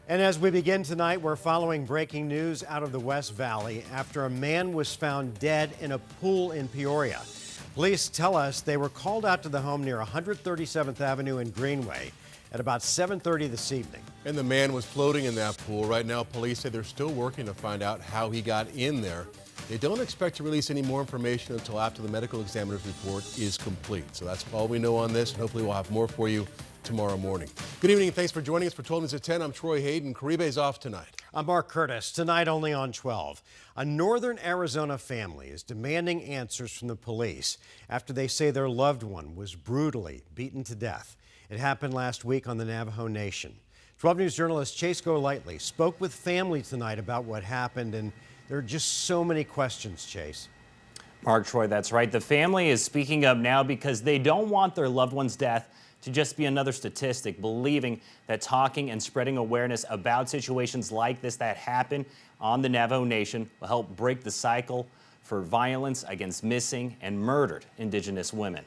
And as we begin tonight, we're following breaking news out of the West Valley after a man was found dead in a pool in Peoria. Police tell us they were called out to the home near 137th Avenue and Greenway at about 7:30 this evening. And the man was floating in that pool. Right now, police say they're still working to find out how he got in there. They don't expect to release any more information until after the medical examiner's report is complete. So that's all we know on this, and hopefully we'll have more for you tomorrow morning. Good evening and thanks for joining us for 12 News at 10. I'm Troy Hayden. Caribe's off tonight. I'm Mark Curtis. Tonight only on 12. A northern Arizona family is demanding answers from the police after they say their loved one was brutally beaten to death. It happened last week on the Navajo Nation. 12 News journalist Chase Golightly spoke with family tonight about what happened, and there are just so many questions, Chase. Mark, Troy, that's right. The family is speaking up now because they don't want their loved one's death to just be another statistic, believing that talking and spreading awareness about situations like this that happen on the Navajo Nation will help break the cycle for violence against missing and murdered Indigenous women.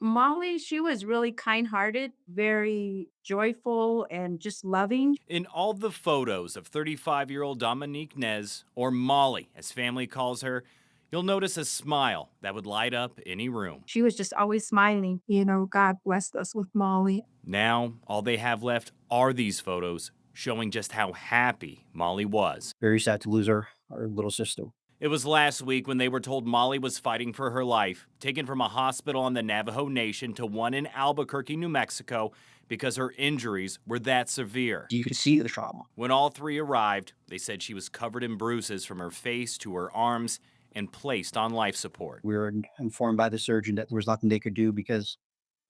Molly, she was really kind-hearted, very joyful, and just loving. In all the photos of 35-year-old Dominique Nez, or Molly, as family calls her, you'll notice a smile that would light up any room. She was just always smiling. God blessed us with Molly. Now, all they have left are these photos showing just how happy Molly was. Very sad to lose our little sister. It was last week when they were told Molly was fighting for her life, taken from a hospital on the Navajo Nation to one in Albuquerque, New Mexico, because her injuries were that severe. You could see the trauma. When all three arrived, they said she was covered in bruises from her face to her arms and placed on life support. We were informed by the surgeon that there was nothing they could do because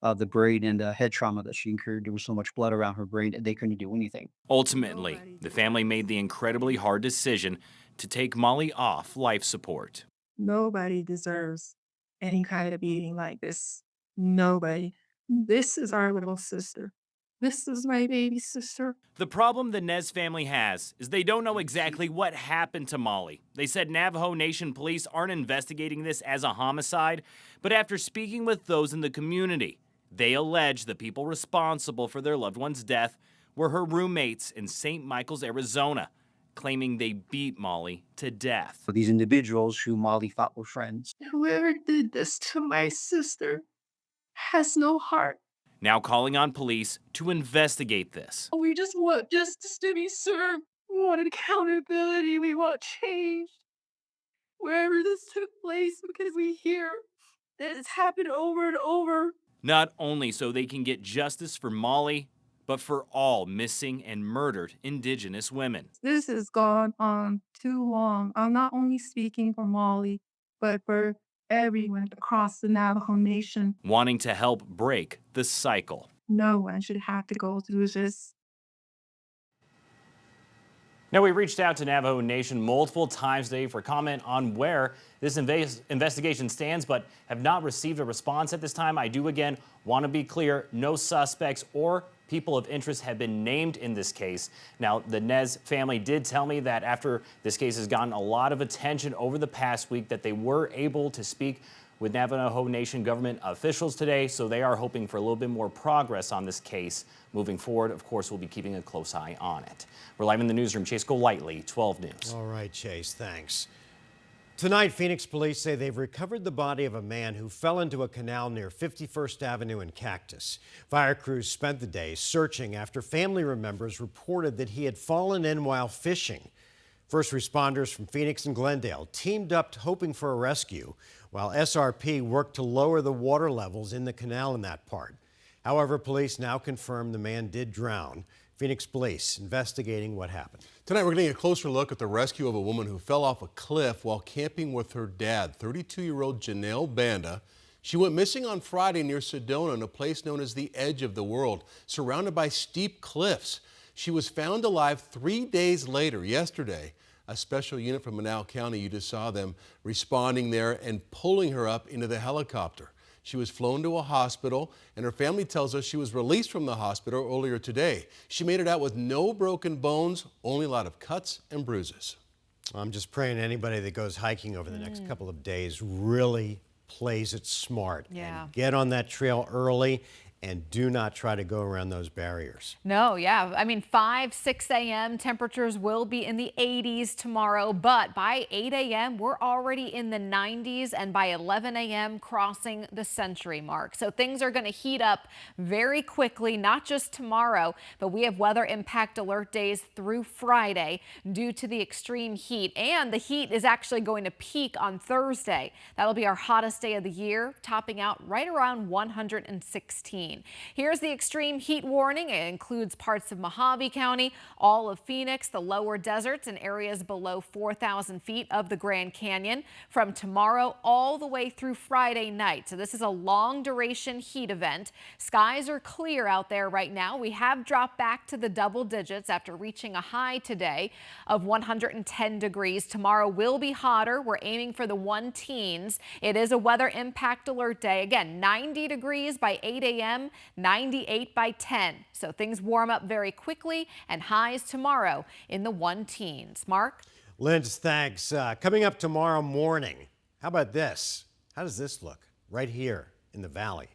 of the brain and head trauma that she incurred. There was so much blood around her brain that they couldn't do anything. Ultimately, the family made the incredibly hard decision to take Molly off life support. Nobody deserves any kind of beating like this. Nobody. This is our little sister. This is my baby sister. The problem the Nez family has is they don't know exactly what happened to Molly. They said Navajo Nation police aren't investigating this as a homicide, but after speaking with those in the community, they allege the people responsible for their loved one's death were her roommates in St. Michael's, Arizona, claiming they beat Molly to death. For these individuals who Molly thought were friends. Whoever did this to my sister has no heart. Now calling on police to investigate this. We just want justice to be served. We want accountability. We want change. Wherever this took place, because we hear that it's happened over and over. Not only so they can get justice for Molly, but for all missing and murdered Indigenous women. This has gone on too long. I'm not only speaking for Molly, but for everyone across the Navajo Nation. Wanting to help break the cycle. No one should have to go through this. Now, we reached out to Navajo Nation multiple times today for comment on where this investigation stands, but have not received a response at this time. I do again want to be clear, no suspects or people of interest have been named in this case. Now, the Nez family did tell me that after this case has gotten a lot of attention over the past week, that they were able to speak with Navajo Nation government officials today, so they are hoping for a little bit more progress on this case moving forward. Of course, we'll be keeping a close eye on it. We're live in the newsroom. Chase Golightly, 12 News. All right, Chase, thanks. Tonight, Phoenix police say they've recovered the body of a man who fell into a canal near 51st Avenue and Cactus. Fire crews spent the day searching after family members reported that he had fallen in while fishing. First responders from Phoenix and Glendale teamed up hoping for a rescue, while SRP worked to lower the water levels in the canal in that part. However, police now confirm the man did drown. Phoenix police investigating what happened. Tonight, we're getting a closer look at the rescue of a woman who fell off a cliff while camping with her dad, 32-year-old Janelle Banda. She went missing on Friday near Sedona in a place known as the Edge of the World, surrounded by steep cliffs. She was found alive 3 days later, yesterday. A special unit from Canal County, you just saw them responding there and pulling her up into the helicopter. She was flown to a hospital, and her family tells us she was released from the hospital earlier today. She made it out with no broken bones, only a lot of cuts and bruises. I'm just praying anybody that goes hiking over the next couple of days really plays it smart. Yeah. And get on that trail early and do not try to go around those barriers. No, yeah. I mean, 5, 6 a.m. temperatures will be in the 80s tomorrow, but by 8 a.m. we're already in the 90s, and by 11 a.m. crossing the century mark. So things are going to heat up very quickly, not just tomorrow, but we have weather impact alert days through Friday due to the extreme heat. And the heat is actually going to peak on Thursday. That'll be our hottest day of the year, topping out right around 116. Here's the extreme heat warning. It includes parts of Mojave County, all of Phoenix, the lower deserts, and areas below 4,000 feet of the Grand Canyon from tomorrow all the way through Friday night. So this is a long duration heat event. Skies are clear out there right now. We have dropped back to the double digits after reaching a high today of 110 degrees. Tomorrow will be hotter. We're aiming for the 1-teens. It is a weather impact alert day. Again, 90 degrees by 8 a.m. 98 by 10. So things warm up very quickly, and highs tomorrow in the 1-teens. Mark? Lynch, thanks. Coming up tomorrow morning, how about this? How does this look right here in the valley?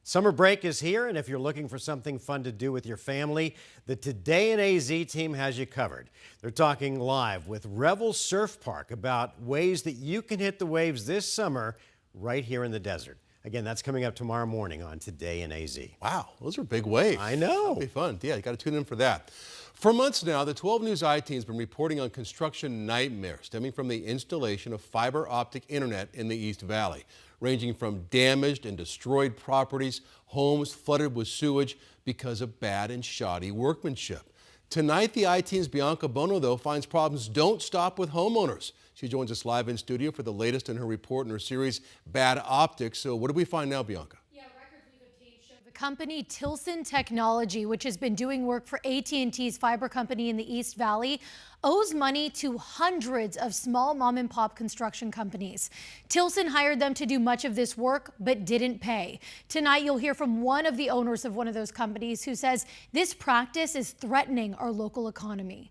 Summer break is here, and if you're looking for something fun to do with your family, the Today in AZ team has you covered. They're talking live with Revel Surf Park about ways that you can hit the waves this summer right here in the desert. Again, that's coming up tomorrow morning on Today in AZ. Wow, those are big waves. I know. That'll be fun. Yeah, you got to tune in for that. For months now, the 12 News I-Team has been reporting on construction nightmares stemming from the installation of fiber optic internet in the East Valley, ranging from damaged and destroyed properties, homes flooded with sewage because of bad and shoddy workmanship. Tonight, the I-Team's Bianca Bono, though, finds problems don't stop with homeowners. She joins us live in studio for the latest in her report in her series, Bad Optics. So what do we find now, Bianca? Yeah, records we've obtained show the company Tilson Technology, which has been doing work for AT&T's fiber company in the East Valley, owes money to hundreds of small mom-and-pop construction companies. Tilson hired them to do much of this work, but didn't pay. Tonight, you'll hear from one of the owners of one of those companies who says this practice is threatening our local economy.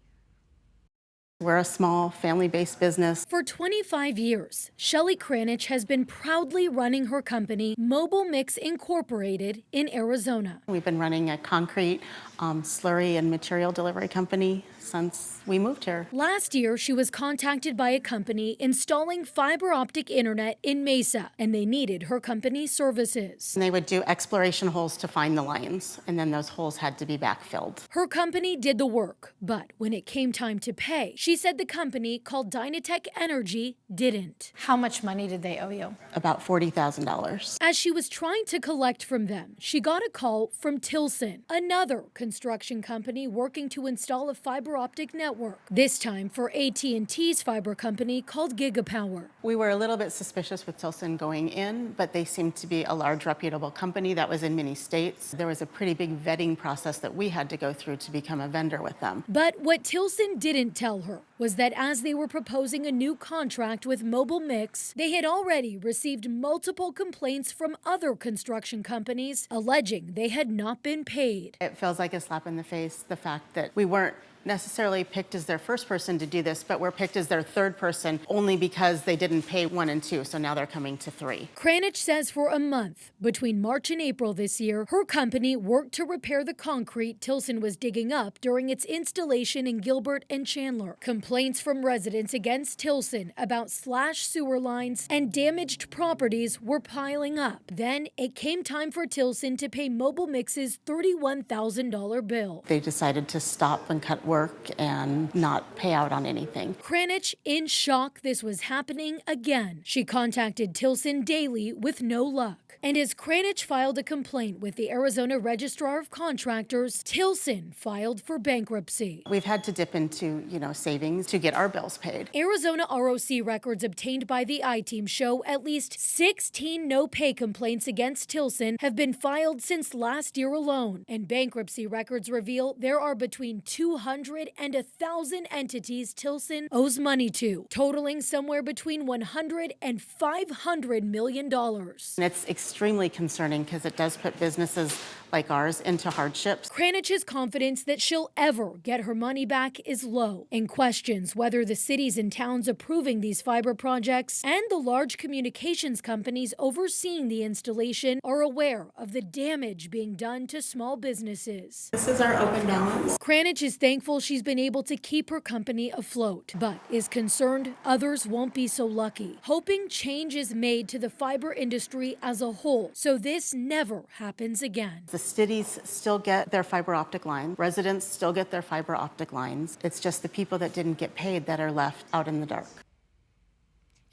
We're a small family-based business. For 25 years, Shelly Kranich has been proudly running her company, Mobile Mix Incorporated, in Arizona. We've been running a concrete slurry and material delivery company since we moved here. Last year, she was contacted by a company installing fiber optic internet in Mesa, and they needed her company's services. And they would do exploration holes to find the lines, and then those holes had to be backfilled. Her company did the work, but when it came time to pay, she said the company, called Dynatech Energy, didn't. How much money did they owe you? About $40,000. As she was trying to collect from them, she got a call from Tilson, another construction company working to install a fiber optic network, this time for AT&T's fiber company called Gigapower. We were a little bit suspicious with Tilson going in, but they seemed to be a large, reputable company that was in many states. There was a pretty big vetting process that we had to go through to become a vendor with them. But what Tilson didn't tell her was that as they were proposing a new contract with Mobile Mix, they had already received multiple complaints from other construction companies alleging they had not been paid. It feels like a slap in the face, the fact that we weren't necessarily picked as their first person to do this, but we're picked as their third person only because they didn't pay 1 and 2, so now they're coming to 3. Kranich says for a month, between March and April this year, her company worked to repair the concrete Tilson was digging up during its installation in Gilbert and Chandler. Complaints from residents against Tilson about slashed sewer lines and damaged properties were piling up. Then it came time for Tilson to pay Mobile Mix's $31,000 bill. They decided to stop and cut work and not pay out on anything. Kranich, in shock this was happening again. She contacted Tilson daily with no luck. And as Kranich filed a complaint with the Arizona Registrar of Contractors, Tilson filed for bankruptcy. We've had to dip into, savings to get our bills paid. Arizona ROC records obtained by the I-Team show at least 16 no-pay complaints against Tilson have been filed since last year alone. And bankruptcy records reveal there are between 200 and 1,000 entities Tilson owes money to, totaling somewhere between $100 and $500 million. And it's extremely concerning because it does put businesses like ours into hardships. Kranich's confidence that she'll ever get her money back is low, and questions whether the cities and towns approving these fiber projects and the large communications companies overseeing the installation are aware of the damage being done to small businesses. This is our open balance. Kranich is thankful she's been able to keep her company afloat, but is concerned others won't be so lucky, hoping change is made to the fiber industry as a whole so this never happens again. The cities still get their fiber optic line. Residents still get their fiber optic lines. It's just the people that didn't get paid that are left out in the dark.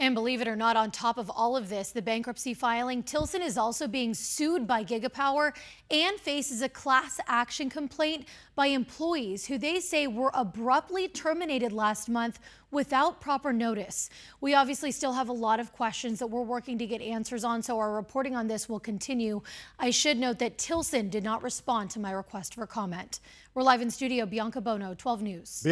And believe it or not, on top of all of this, the bankruptcy filing, Tilson is also being sued by Gigapower and faces a class action complaint by employees who they say were abruptly terminated last month without proper notice. We obviously still have a lot of questions that we're working to get answers on, so our reporting on this will continue. I should note that Tilson did not respond to my request for comment. We're live in studio, Bianca Bono, 12 News.